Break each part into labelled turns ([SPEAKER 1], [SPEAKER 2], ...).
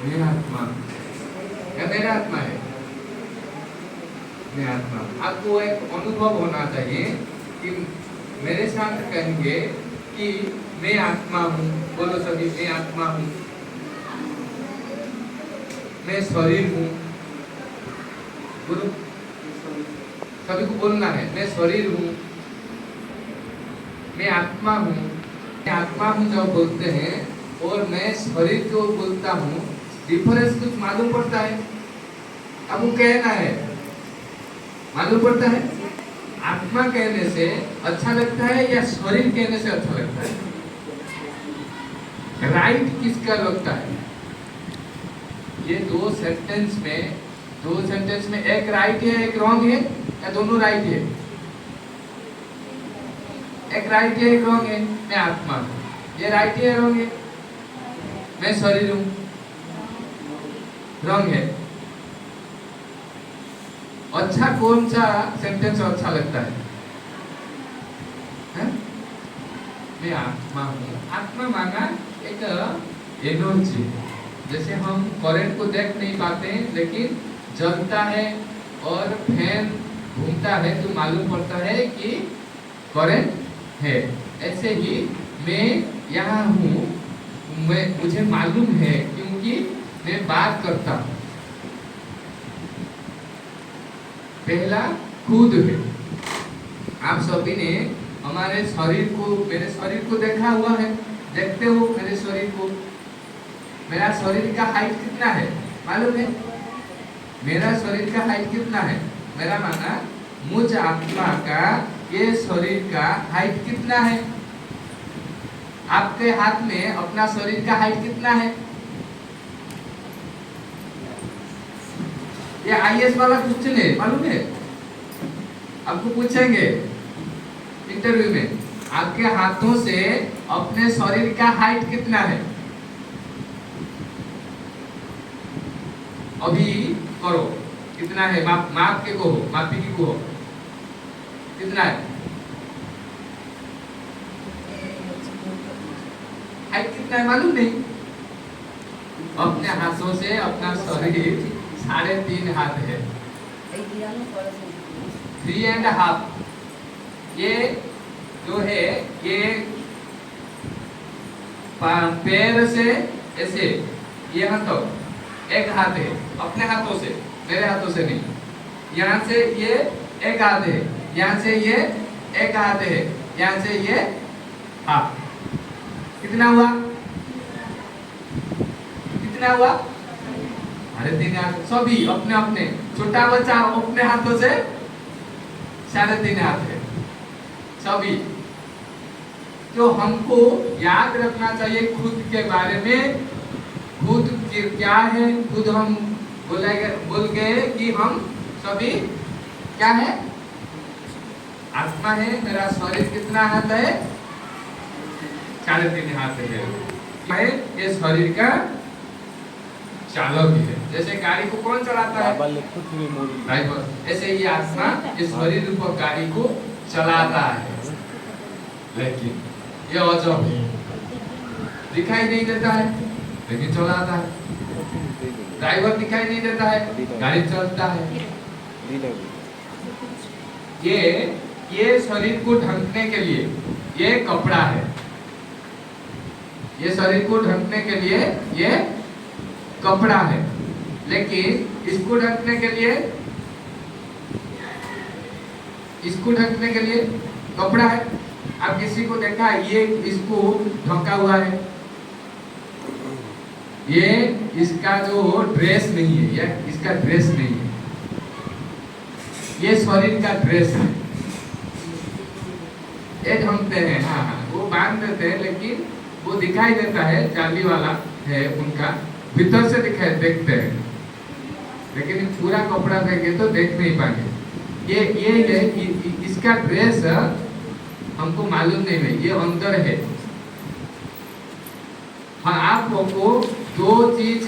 [SPEAKER 1] मैं आत्मा, या मेरा आत्मा है? मैं आत्मा। आपको एक अनुभव होना चाहिए कि मेरे साथ कहेंगे कि मैं आत्मा हूँ। बोलो सभी, मैं आत्मा हूँ, मैं शरीर हूँ। बोलो, सभी को बोलना है, मैं शरीर हूँ, मैं आत्मा हूँ। मैं आत्मा हूँ जब बोलते हैं और मैं शरीर को बोलता हूँ, डिफरेंस कुछ मालूम पड़ता है? आपको कहना है, मालूम पड़ता है? आत्मा कहने से अच्छा लगता है या शरीर कहने से अच्छा लगता है? राइट किसका लगता है? ये दो सेंटेंस में एक राइट है एक रॉन्ग है, या दोनों राइट है? एक राइट है एक रॉन्ग है। मैं आत्मा हूँ, ये राइट है रॉन्ग है? मैं शरीर हूँ, रॉन्ग है। अच्छा, कौन सा सेंटेंस अच्छा लगता है? मैं आत्मा हूँ। आत्मा माना एक एनर्जी। जैसे हम करंट को देख नहीं पाते लेकिन जलता है और फैन घूमता है तो मालूम पड़ता है कि करंट है। ऐसे ही मैं यहाँ हूँ, मुझे मालूम है क्योंकि मैं बात करता हूँ। पहला खुद है। आप सभी ने हमारे शरीर को, मेरे शरीर को देखा हुआ है, देखते हो मेरे शरीर को। मेरा शरीर का हाइट कितना है मालूम है? मेरा शरीर का हाइट कितना है? मेरा माना मुझ आत्मा का ये शरीर का हाइट कितना है? आपके हाथ में अपना शरीर का हाइट कितना है? ये आईएएस वाला क्वेश्चन है, मालूम है? आपको पूछेंगे इंटरव्यू में, आपके हाथों से अपने शरीर का हाइट कितना है? अभी करो, कितना है? माप के कहो, मापी की कहो, कितना है हाइट? कितना है मालूम नहीं? अपने हाथों से अपना शरीर 3.5 हाथ है, 3.5। ये जो है ये पैर से ऐसे यहाँ तक एक हाथ है, अपने हाथों से, मेरे हाथों से नहीं। यहाँ से ये एक हाथ है, यहाँ से ये एक हाथ है, यहाँ से ये हाथ। कितना हुआ? कितना हुआ? 3.5 हाथ। सभी अपने अपने, छोटा बच्चा अपने हाथों से 3.5 हाथ है सभी। तो हमको याद रखना चाहिए खुद के बारे में। खुद क्या है? खुद हम बोल गए कि हम सभी क्या है? आत्मा है। मेरा शरीर कितना हाथ है? 3.5 हाथ है। ये शरीर का चालक है। जैसे गाड़ी को कौन चलाता है? ड्राइवर। ऐसे ही आत्मा इस शरीर रूप गाड़ी को चलाता है। लेकिन ये अजब है, दिखाई नहीं देता है लेकिन चलाता है। ड्राइवर दिखाई नहीं देता है, गाड़ी चलता है। ये शरीर को ढकने के लिए ये कपड़ा है। ये शरीर को ढकने के लिए ये कपड़ा है, लेकिन इसको ढकने के लिए कपड़ा है। आप किसी को देखा ये इसको ढका हुआ है, ये इसका जो ड्रेस नहीं है, ये इसका ड्रेस नहीं है, ये शरीर का ड्रेस है। ये ढकते हैं, हाँ, वो बांध देते हैं, लेकिन वो दिखाई देता है, जाली वाला है उनका, भीतर से देखते हैं, लेकिन पूरा कपड़ा देंगे तो देख नहीं पाएंगे। ये है इसका ड्रेस हमको मालूम नहीं है, ये अंदर है। हाँ, आपको 2 चीज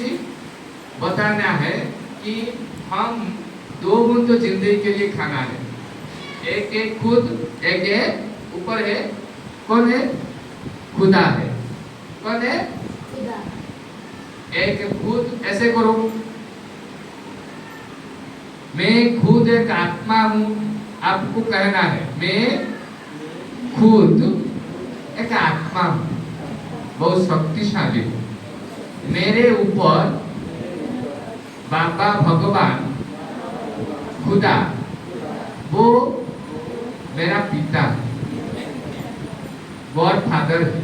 [SPEAKER 1] बताना है कि हम 2 बूंद तो जिंदगी के लिए खाना है। एक है खुद, एक है ऊपर है। कौन है? खुदा है। कौन है? खुदा। एक खुद ऐसे करो, मैं खुद एक आत्मा हूं, आपको कहना है मैं खुद एक आत्मा हूं, बहुत शक्तिशाली हूं, मेरे ऊपर बाबा भगवान खुदा वो मेरा पिता है, गॉड फादर है,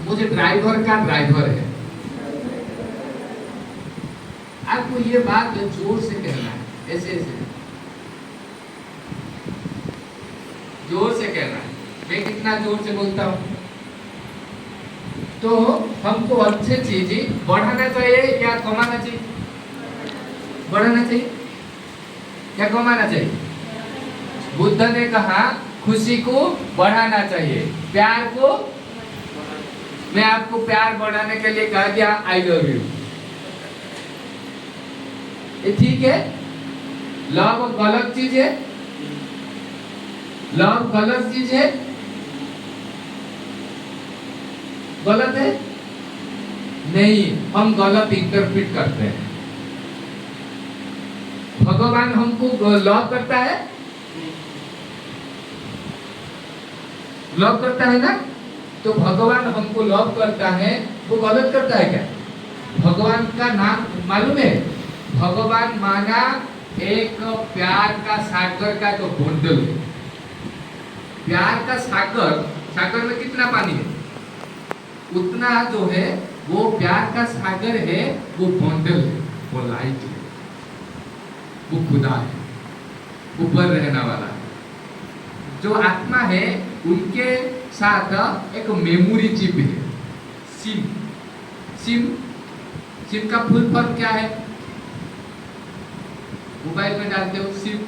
[SPEAKER 1] मुझे ड्राइवर का ड्राइवर है। आपको ये बात जोर से कहना है, ऐसे ऐसे जोर से कहना है। मैं कितना जोर से बोलता हूं? तो हमको अच्छी चीजें बढ़ाना चाहिए या कमाना चाहिए? बढ़ाना चाहिए या कमाना चाहिए? बुद्ध ने कहा खुशी को बढ़ाना चाहिए, प्यार को, मैं आपको प्यार बढ़ाने के लिए कहा दिया आई लव यू, ये ठीक है? लव गलत चीज है? लव गलत चीज है? गलत है? नहीं, हम गलत इंटरप्रेट करते हैं। भगवान हमको लव करता है, लव करता है ना? तो भगवान हमको लव करता है, वो गलत करता है क्या? भगवान का नाम मालूम है? भगवान माना एक प्यार का सागर का जो बंडल है। प्यार का सागर, सागर में कितना पानी है उतना जो है वो प्यार का सागर है, वो बंडल है, वो लाइट है, वो खुदा है, ऊपर रहने वाला है। जो आत्मा है उनके साथ एक मेमोरी चिप है, सिम। सिम सिम का फुल फॉर्म क्या है? मोबाइल में डालते हो सिम,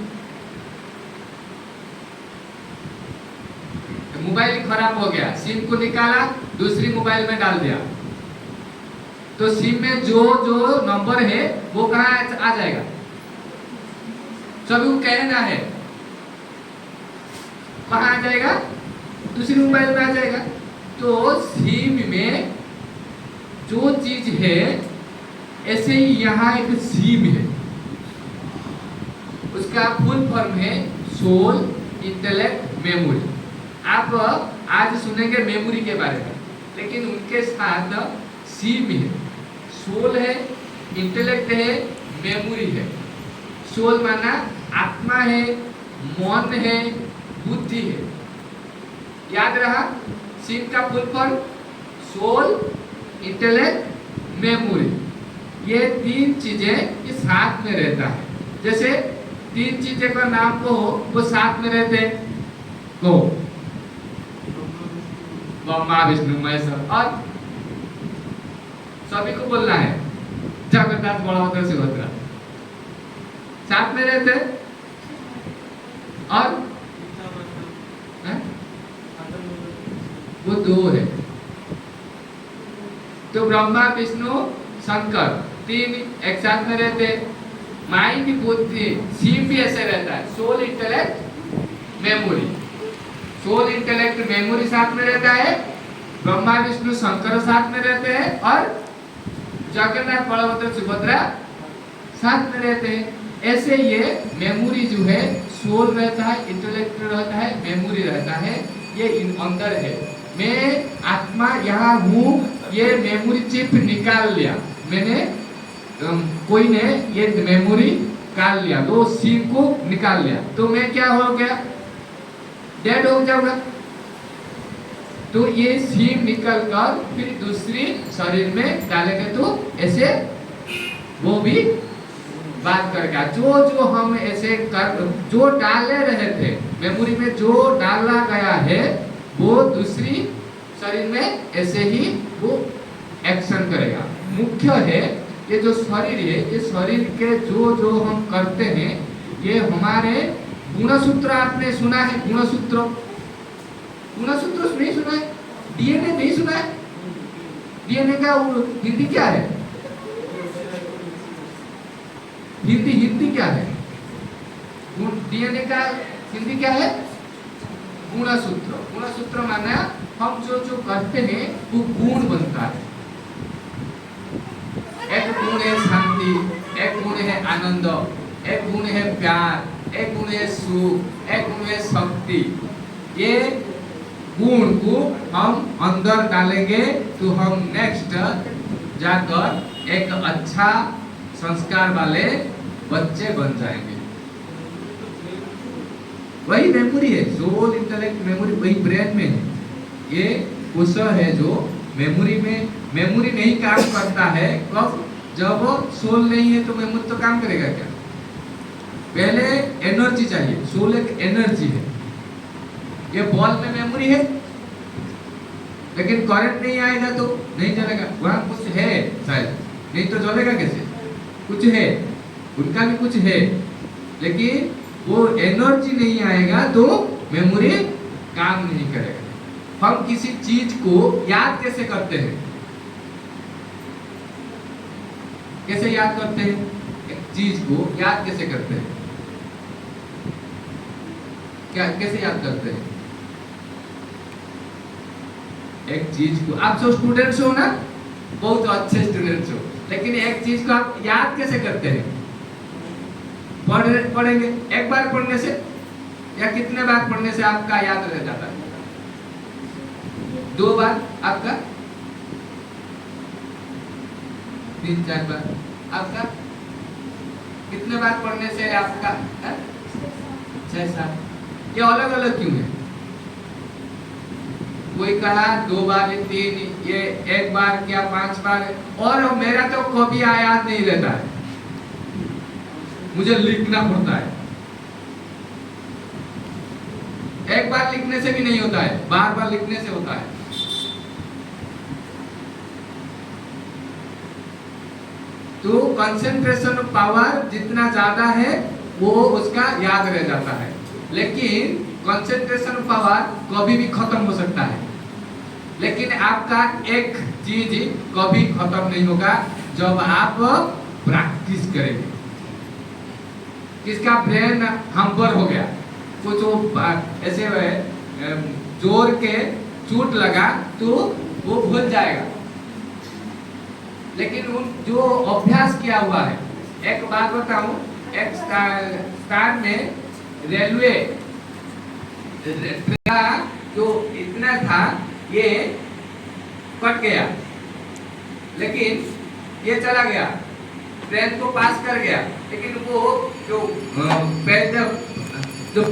[SPEAKER 1] मोबाइल खराब हो गया, सिम को निकाला, दूसरी मोबाइल में डाल दिया, तो सिम में जो जो नंबर है वो कहाँ आ जाएगा? सभी को कहना है, कहाँ आ जाएगा? दूसरी मोबाइल में आ जाएगा। तो सिम में जो चीज है, ऐसे ही यहाँ एक सिम है, उसका फुल फॉर्म है सोल, इंटेलेक्ट, मेमोरी। आप आज सुनेंगे मेमोरी के बारे में, लेकिन उनके साथ सिम है, सोल है, इंटेलेक्ट है, मेमोरी है। सोल माना आत्मा है, मन है, बुद्धि है। याद रहा? सिम का full form soul, intellect, memory. ये तीन चीजें इस साथ में रहता है। जैसे तीन चीजें का नाम को वो साथ में रहते हैं, को ब्रह्मा विष्णु महेश्वर, और सभी को बोलना है जगन्नाथ बलभद्र सुभद्रा, साथ में रहते हैं। और वो दो है, तो ब्रह्मा विष्णु शंकर तीन एक साथ में रहते हैं। माइंड, बुद्धि, सिम भी ऐसे रहता है, soul, intellect, memory. Soul, intellect, memory साथ में रहता है, ब्रह्मा विष्णु शंकर साथ में रहते हैं, और जगन्नाथ बलभद्र सुभद्रा साथ में रहते हैं। ऐसे ये मेमोरी जो है, सोल रहता है, इंटेलेक्ट रहता है, मेमोरी रहता है, ये अंदर है। मैं आत्मा यहाँ हूँ, ये मेमोरी चिप निकाल लिया मैंने, कोई ने ये मेमोरी निकाल लिया, दो सिम को निकाल लिया, तो मैं क्या हो गया? डेड हो जाऊंगा। तो ये सिम निकल कर फिर दूसरी शरीर में डालेंगे तो ऐसे वो भी बात करेगा। जो जो हम ऐसे कर, जो डाले रहे थे मेमोरी में, जो डाला गया है वो दूसरी शरीर में ऐसे ही वो एक्शन करेगा। मुख्य है ये जो शरीर है, ये शरीर के जो जो हम करते हैं, ये हमारे गुणसूत्र, आपने सुना है गुणसूत्र? गुणसूत्र नहीं सुना है? डीएनए नहीं सुना है? डीएनए का हिंदी क्या है? हिंदी क्या है? डीएनए का हिंदी क्या है? गुणसूत्र। गुणसूत्र माना हम जो जो करते हैं वो गुण बनता है। शांति, एक गुण है आनंद, एक गुण है प्यार, एक गुण है सुख, एक गुण है शक्ति। ये गुण को हम अंदर डालेंगे तो हम नेक्स्ट जाकर एक अच्छा संस्कार वाले बच्चे बन जाएंगे। वही मेमोरी है, सोल इंटेलेक्ट मेमोरी वही ब्रेन में है। ये कुछ है जो मेमोरी में, मेमोरी नहीं काम करता है कब, जब सोल नहीं है तो मेमोरी तो काम करेगा क्या? पहले एनर्जी चाहिए, सोल एक एनर्जी है। ये बॉल में मेमोरी है, लेकिन करंट नहीं आएगा तो नहीं चलेगा। वहां कुछ है शायद, नहीं तो चलेगा कैसे? कुछ है, उनका भी कुछ है, लेकिन वो एनर्जी नहीं आएगा तो मेमोरी काम नहीं करेगा। हम किसी चीज को याद कैसे करते हैं? कैसे याद करते हैं? एक चीज को याद कैसे करते हैं? क्या कैसे याद करते हैं? एक चीज को, आप जो स्टूडेंट्स हो ना, बहुत अच्छे स्टूडेंट्स हो, लेकिन एक चीज को आप याद कैसे करते हैं? पढ़ेंगे, एक बार पढ़ने से या कितने बार पढ़ने से आपका याद रह जाता है? 2 बार आपका, 3-4 बार आपका, कितने बार पढ़ने से आपका 6-7? ये अलग अलग क्यों है? कोई कहा 2 बार, 3, ये 1 बार क्या 5 बार है? और मेरा तो कभी याद नहीं रहता है, मुझे लिखना पड़ता है। एक बार लिखने से भी नहीं होता है, बार बार लिखने से होता है। तो कंसंट्रेशन पावर जितना ज्यादा है वो उसका याद रह जाता है, लेकिन कंसंट्रेशन पावर कभी भी खत्म हो सकता है। लेकिन आपका एक चीज कभी खत्म नहीं होगा जब आप प्रैक्टिस करेंगे। किसका ब्रेन हम्बर हो गया, कुछ ऐसे जोर के चोट लगा तो वो भूल जाएगा, लेकिन उन जो अभ्यास किया हुआ है, एक बात बताऊं, एक स्थान में रेलवे जो इतना था ये कट गया, लेकिन ये चला गया, ट्रेन को पास कर गया, लेकिन वो जो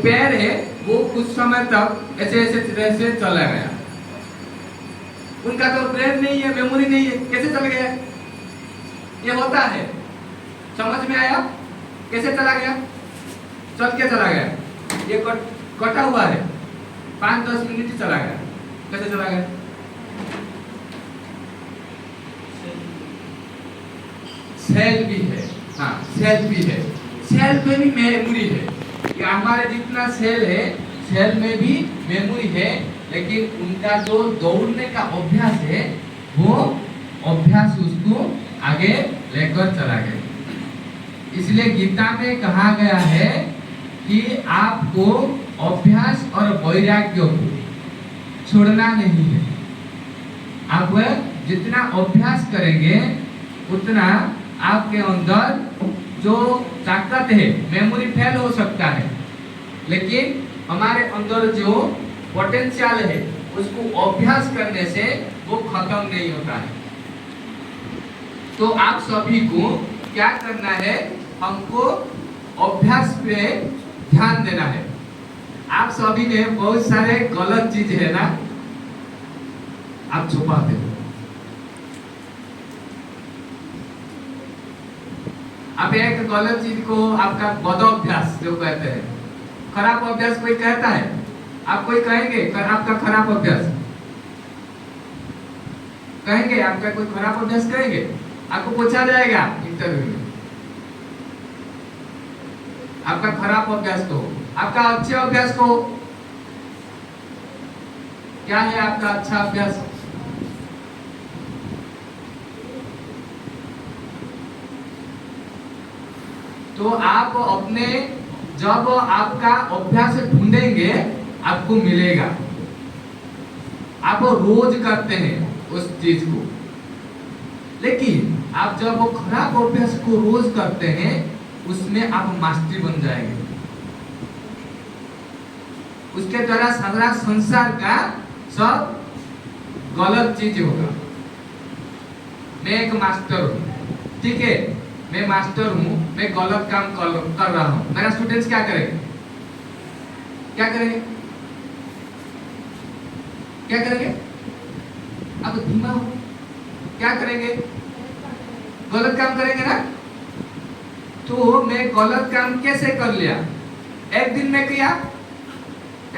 [SPEAKER 1] पैर है वो कुछ समय तक ऐसे ऐसे चला गया। उनका तो ब्रेन नहीं है, मेमोरी नहीं है, कैसे चल गया? ये होता है, समझ में आया? कैसे चला गया? चल के चला गया, ये कटा हुआ है, 5-10 मिनट ही चला गया, कैसे चला गया? सेल भी है, हाँ सेल भी है, सेल में भी मेमोरी है। ये हमारे जितना सेल है, सेल में भी मेमोरी है, लेकिन उनका जो दौड़ने का अभ्यास है वो अभ्यास उसको आगे लेकर चला गया। इसलिए गीता में कहा गया है कि आपको अभ्यास और वैराग्य को छोड़ना नहीं है। आप जितना अभ्यास करेंगे उतना आपके अंदर जो ताकत है, मेमोरी फेल हो सकता है, लेकिन हमारे अंदर जो पोटेंशियल है उसको अभ्यास करने से वो खत्म नहीं होता है। तो आप सभी को क्या करना है? हमको अभ्यास पे ध्यान देना है। आप सभी ने बहुत सारे गलत चीज है ना, आप छुपाते हो। अब एक गलत चीज को आपका बद अभ्यास जो कहते हैं, खराब अभ्यास कोई कहता है, आप कोई कहेंगे आपका खराब अभ्यास कहेंगे? आपका कोई खराब अभ्यास कहेंगे? आपको पूछा जाएगा इंटरव्यू में, आपका खराब अभ्यास को, आपका अच्छा अभ्यास को, क्या है आपका अच्छा अभ्यास? तो आप अपने जब आपका अभ्यास ढूंढेंगे आपको मिलेगा। आप रोज करते हैं उस चीज को, लेकिन आप जब वो खराब अभ्यास को रोज करते हैं, उसमें आप मास्टर बन जाएंगे। उसके द्वारा सारा संसार का सब गलत चीज होगा। मैं एक मास्टर हूँ, ठीक है, मैं मास्टर हूँ, मैं गलत काम कर रहा हूँ, मेरा स्टूडेंट्स क्या करेंगे? क्या करेंगे? क्या करेंगे? आप धीमा हो, क्या करेंगे? गलत काम करेंगे ना। तो मैं गलत काम कैसे कर लिया? एक दिन में किया?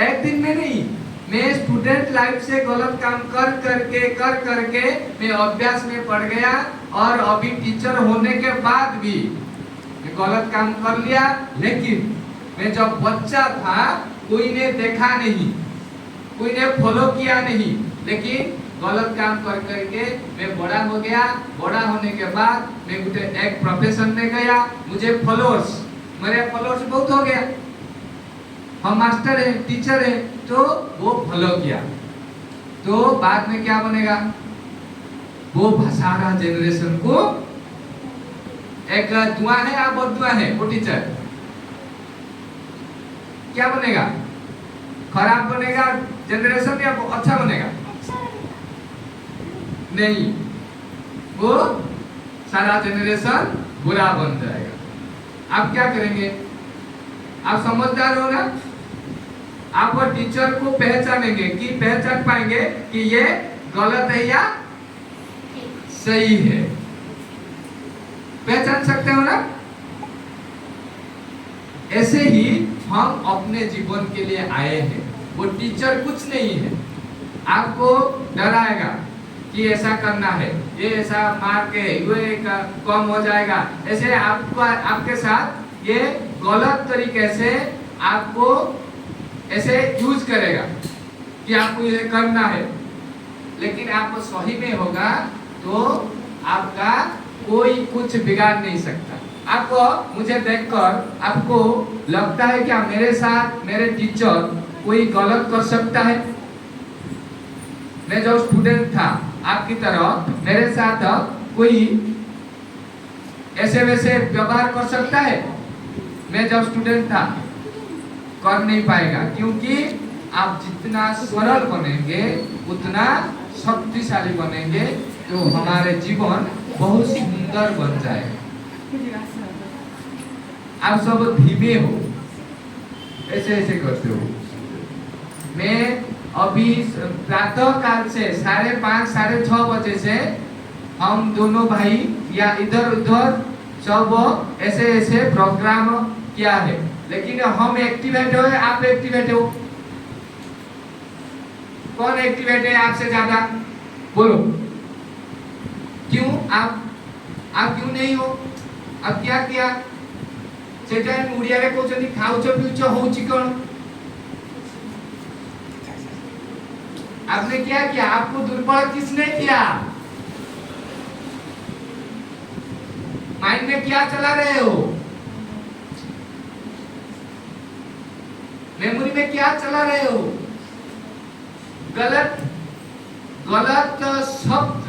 [SPEAKER 1] एक दिन में नहीं, मैं स्टूडेंट लाइफ से गलत काम कर करके मैं अभ्यास में पड़ गया, और अभी टीचर होने के बाद भी मैं गलत काम कर लिया। लेकिन मैं जब बच्चा था, कोई ने देखा नहीं, कोई ने फॉलो किया नहीं, लेकिन गलत काम कर करके मैं बड़ा हो गया। बड़ा होने के बाद मैं एक प्रोफेशन में गया, मुझे फॉलोअर्स, मेरे फॉलोअर्स बहुत हो गया, हम मास्टर है, टीचर है, तो वो फॉलो किया। तो बाद में क्या बनेगा? वो भसारा जनरेशन को, एक दुआ है आप बदुआ है, वो टीचर क्या बनेगा? खराब बनेगा जनरेशन या अच्छा बनेगा? नहीं, वो सारा जनरेशन बुरा बन जाएगा। आप क्या करेंगे? आप समझदार हो ना, आप वो टीचर को पहचानेंगे, कि पहचान पाएंगे कि ये गलत है या सही है। पहचान सकते हो ना? ऐसे ही हम अपने जीवन के लिए आए हैं। वो टीचर कुछ नहीं है, आपको डराएगा कि ऐसा करना है, ये ऐसा मार के ये कम हो जाएगा, ऐसे आपको आपके साथ ये गलत तरीके से आपको ऐसे यूज करेगा कि आपको ये करना है। लेकिन आप सही में होगा तो आपका कोई कुछ बिगाड़ नहीं सकता। आपको मुझे देखकर आपको लगता है क्या मेरे साथ मेरे टीचर कोई गलत कर सकता है? मैं जो स्टूडेंट था आपकी तरह, मेरे साथ कोई ऐसे वैसे व्यवहार कर सकता है? मैं जब स्टूडेंट था कर नहीं पाएगा, क्योंकि आप जितना सरल बनेंगे उतना शक्तिशाली बनेंगे, तो हमारे जीवन बहुत सुंदर बन जाएगा। आप सब धीमे हो, ऐसे ऐसे करते हो। मैं अभी प्रातः काल से 5:30 6:30 बजे से हम दोनों भाई या इधर उधर सब ऐसे ऐसे प्रोग्राम किया है, लेकिन हम एक्टिवेट हो, आप एक्टिवेट हो? कौन एक्टिवेट है आपसे ज्यादा? बोलो क्यों? आप क्यों नहीं हो? अब क्या किया? सेटा मुड़िया रे कहउछनी खाउछ पिउछ होउची कोन? आपने क्या किया? आपको दुर्बल किसने किया? माइंड में क्या चला रहे हो? मेमोरी में क्या चला रहे हो? गलत गलत शब्द,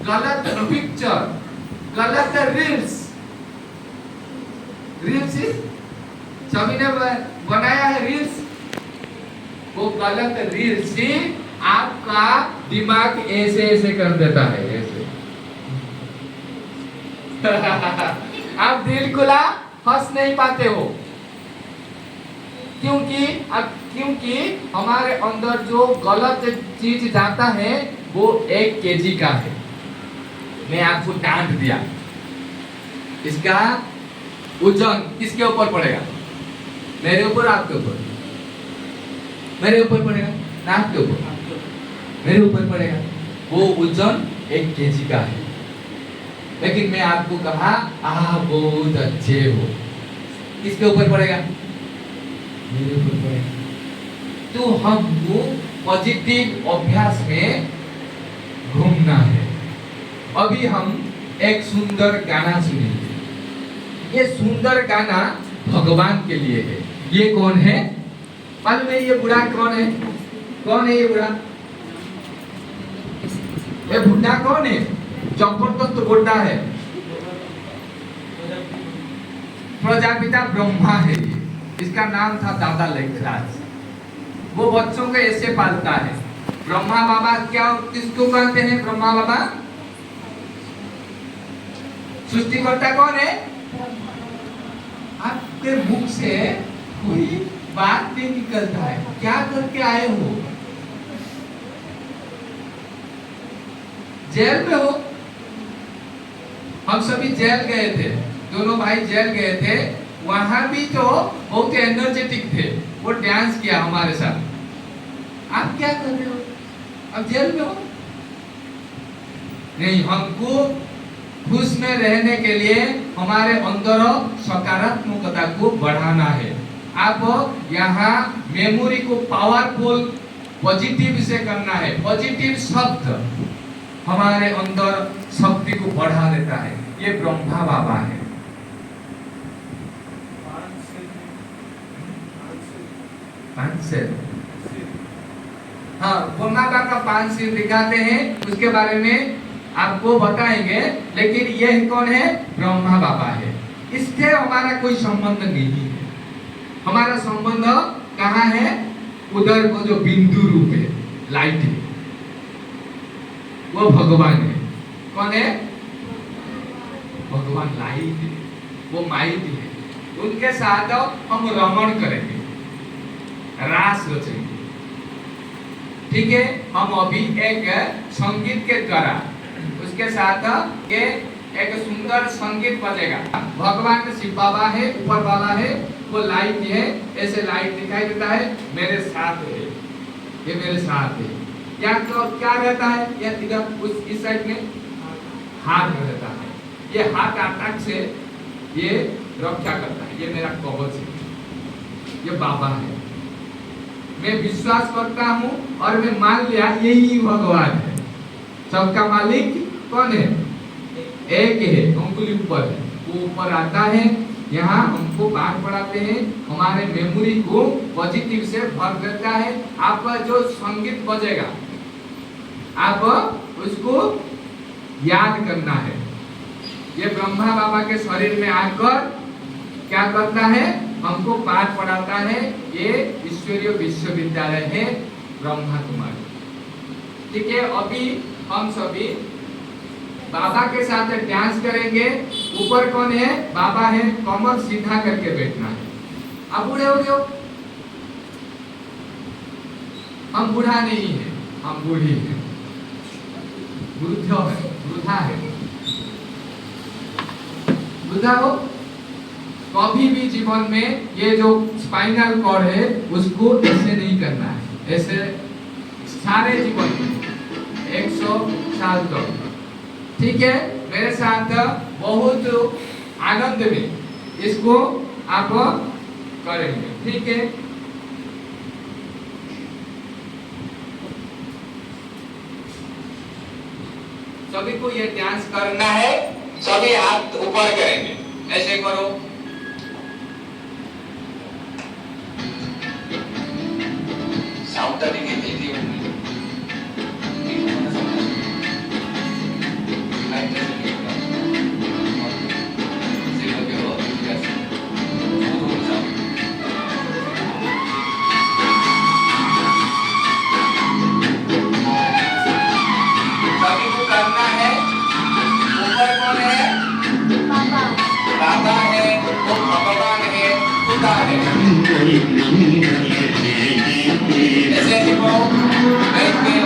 [SPEAKER 1] गलत पिक्चर, गलत रील्स। रील्स सभी ने बनाया है रील्स, वो गलत रील्स ही आपका दिमाग ऐसे ऐसे कर देता है, ऐसे। आप दिल खुला हंस नहीं पाते हो, क्योंकि हमारे अंदर जो गलत चीज जाता है वो 1 kg का है। मैं आपको डांट दिया, इसका वजन किसके ऊपर पड़ेगा? मेरे ऊपर, आपके ऊपर? मेरे ऊपर पड़ेगा ना आपके ऊपर? मेरे ऊपर पड़ेगा। वो वजन 1 kg का है, लेकिन मैं आपको कहा आप बहुत अच्छे हो, किसके ऊपर पड़ेगा? मेरे ऊपर पड़ेगा। तो हमको पॉजिटिव अभ्यास में घूमना है। अभी हम एक सुंदर गाना सुनेंगे। ये सुंदर गाना भगवान के लिए है। ये कौन है मालूम है? ये बूढ़ा कौन है? कौन है ये बूढ़ा? ये बुढ़ा कौन है? जबरदस्त बुढ़ा है। प्रजापिता ब्रह्मा है ये। इसका नाम था दादा लेखराज। वो बच्चों को ऐसे पालता है। ब्रह्मा बाबा क्या किसको कहते हैं? ब्रह्मा बाबा सृष्टिकर्ता कौन है? आपके मुख से कोई बात नहीं निकलता है, क्या करके आए हो? जेल में हो। हम सभी जेल गए थे, दोनों भाई जेल गए थे। वहां भी तो बहुत एनर्जेटिक थे, वो डांस किया हमारे साथ। आप क्या कर रहे हो? अब जेल में हो। नहीं, हमको खुश में रहने के लिए हमारे अंदर सकारात्मकता को बढ़ाना है। आप यहाँ मेमोरी को पावरफुल पॉजिटिव से करना है। पॉजिटिव शब्द हमारे अंदर शक्ति को बढ़ा देता है। ये ब्रह्मा बाबा है। हाँ, ब्रह्मा बाबा का 5 सिर दिखाते हैं, उसके बारे में आपको बताएंगे। लेकिन ये कौन है? ब्रह्मा बाबा है। इससे हमारा कोई संबंध नहीं है। हमारा संबंध कहाँ है? उधर वो जो बिंदु रूप है, लाइट है, वो भगवान है। कौन है? भगवान लाइट है, वो माइट है। उनके साथ हम रमण करेंगे, रास रचेंगे। ठीक है, हम अभी एक संगीत के द्वारा उसके साथ ये एक सुंदर संगीत बजेगा। भगवान शिव बाबा है, ऊपर वाला है, वो लाइट है, ऐसे लाइट दिखाई देता है, मेरे साथ है, ये मेरे साथ है। या तो क्या रहता है? या इधर उस इस साइड में हाथ रहता है। ये हाथ अटैक से ये रक्षा करता है। ये मेरा कवच है, ये बाबा है। मैं विश्वास करता हूँ और मैं मान लिया यही भगवान है। सबका मालिक कौन है? एक है, अंगुली ऊपर है, वो ऊपर आता है, यहाँ हमको पाठ पढ़ाते हैं, हमारे मेमोरी को पॉजिटिव से भर देता है। आपका जो संगीत बजेगा, आप उसको याद करना है। ये ब्रह्मा बाबा के शरीर में आकर क्या करता है? हमको पाठ पढ़ाता है। ये ईश्वरीय विश्वविद्यालय है ब्रह्मा कुमारी। ठीक है, अभी हम सभी बाबा के साथ डांस करेंगे। ऊपर कौन है? बाबा है। कमर सीधा करके बैठना है। आप बूढ़े हो गए हो? हम बूढ़ा नहीं है, हम बूढ़ी है, वृद्धा है। वृद्धा हो। कभी भी जीवन में ये जो स्पाइनल कॉर्ड है उसको ऐसे नहीं करना है, ऐसे सारे जीवन में 100 साल तक। ठीक है, मेरे साथ बहुत आनंद में इसको आप करेंगे। ठीक है, सभी को ये डांस करना है। सभी हाथ ऊपर करेंगे, ऐसे करो। सावधानी के लिए सभी को करना है। ऊपर कौन है? बाबा। बाबा है, वो भगवान है, खुदा है। ऐसे लिखो, बैठ के।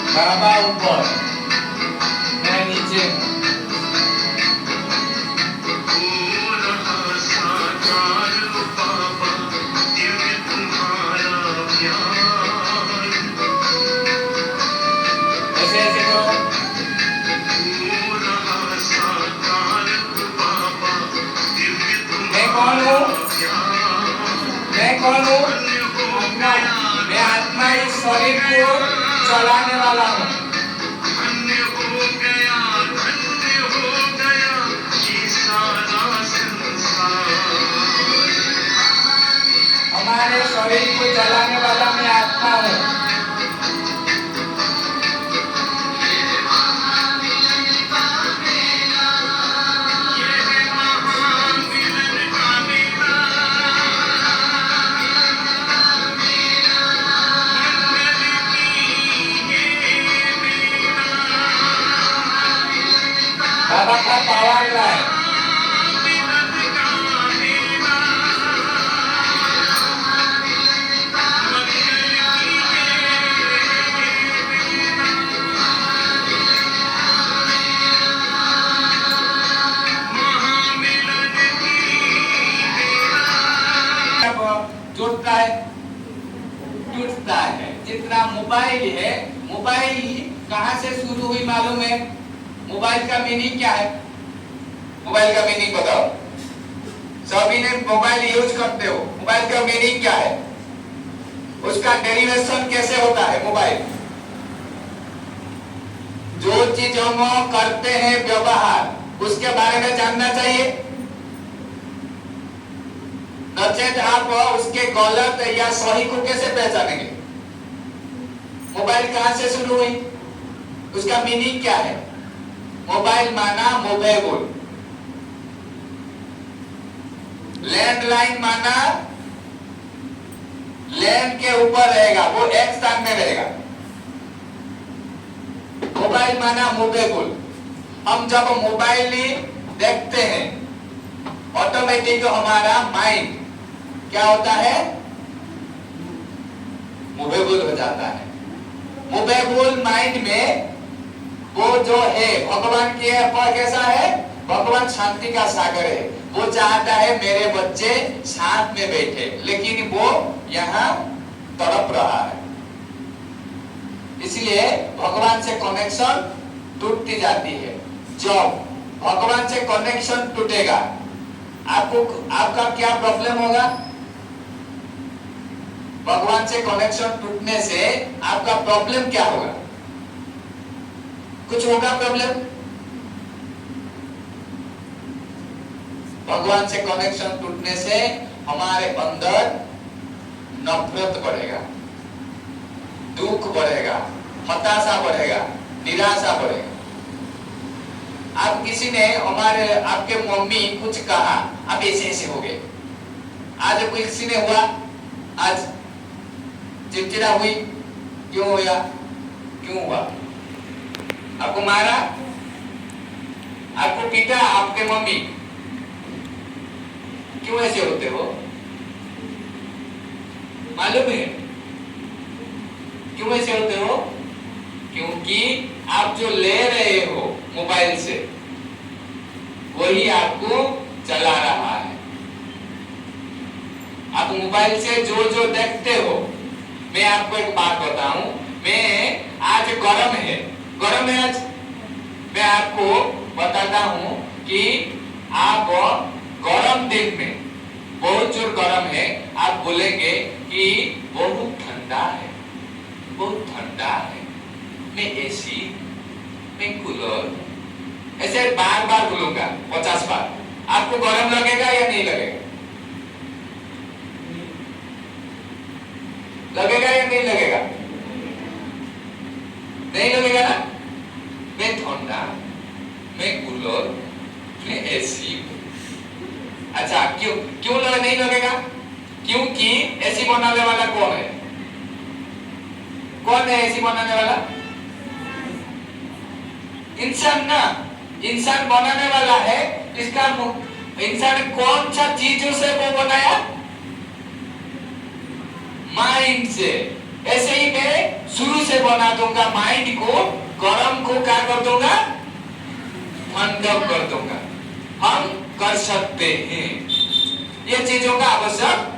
[SPEAKER 1] बाबा ऊपर, मैं नीचे हूँ। ऐसे ऐसे करो। मैं कौन हूँ? मैं कौन हूँ? आत्मा। मैं आत्मा इस शरीर को चलाने वाला हूँ। हमारे शरीर को चलाने वाला मैं आत्मा हूँ। बाबा का पावर लाए। जुड़ता है, टूटता है। जितना मोबाइल है, मोबाइल कहाँ से शुरू हुई मालूम है? मोबाइल का मीनिंग क्या है? मोबाइल का मीनिंग बताओ। सभी ने मोबाइल यूज करते हो, मोबाइल का मीनिंग क्या है? उसका डेरिवेशन कैसे होता है? मोबाइल जो चीज हम करते हैं व्यवहार, उसके बारे में जानना चाहिए। नचेत आप उसके गलत या सही को कैसे पहचानेंगे? मोबाइल कहां से शुरू हुई? उसका मीनिंग क्या है? मोबाइल माना मोबाइल, लैंडलाइन माना लैंड के ऊपर रहेगा, वो एक स्थान में रहेगा। मोबाइल माना मोबाइल। हम जब मोबाइल देखते हैं, ऑटोमेटिक हमारा माइंड क्या होता है? मोबाइल हो जाता है। मोबाइल माइंड में वो जो है भगवान के पर कैसा है? भगवान शांति का सागर है। वो चाहता है मेरे बच्चे साथ में बैठे, लेकिन वो यहाँ तड़प रहा है। इसलिए भगवान से कनेक्शन टूटती जाती है। जब भगवान से कनेक्शन टूटेगा, आपका क्या प्रॉब्लम होगा? भगवान से कनेक्शन टूटने से आपका प्रॉब्लम क्या होगा? कुछ होगा प्रॉब्लम? भगवान से कनेक्शन टूटने से हमारे अंदर नफरत बढ़ेगा, दुख बढ़ेगा, हताशा बढ़ेगा, निराशा बढ़ेगा। आप किसी ने आपके मम्मी कुछ कहा, आप ऐसे ऐसे हो गए। आज किसी ने हुआ, आज चिड़चिड़ा हुई, क्यों हुआ? क्यों हुआ? आपको मारा, आपको पीटा आपके मम्मी, क्यों ऐसे होते हो? मालूम है क्यों ऐसे होते हो? क्योंकि आप जो ले रहे हो मोबाइल से, वही आपको चला रहा है। आप मोबाइल से जो जो देखते हो, मैं आपको एक बात बताऊं, मैं आज गरम है आज, मैं आपको बताता हूं कि आप गरम दिन में, बहुत जोर गरम है, आप बोलेंगे कि बहुत ठंडा है, बहुत ठंडा है, मैं एसी, मैं कूलर, ऐसे बार बार बोलूंगा 50 बार। आपको गरम लगेगा या नहीं लगेगा? लगेगा या नहीं लगेगा? नहीं लगेगा ना? मैं ठंडा, मैं कूलर, मैं एसी। अच्छा, क्यों नहीं लगेगा? क्योंकि एसी बनाने वाला कौन है? कौन है एसी बनाने वाला? इंसान ना। इंसान बनाने वाला है। इसका इंसान कौन सा चीजों से वो बनाया? माइंड से।
[SPEAKER 2] ऐसे ही मैं शुरू से बना दूंगा, माइंड को गरम को क्या कर दूंगा, ठंडा कर दूंगा। हम कर सकते हैं, ये चीजों का आवश्यक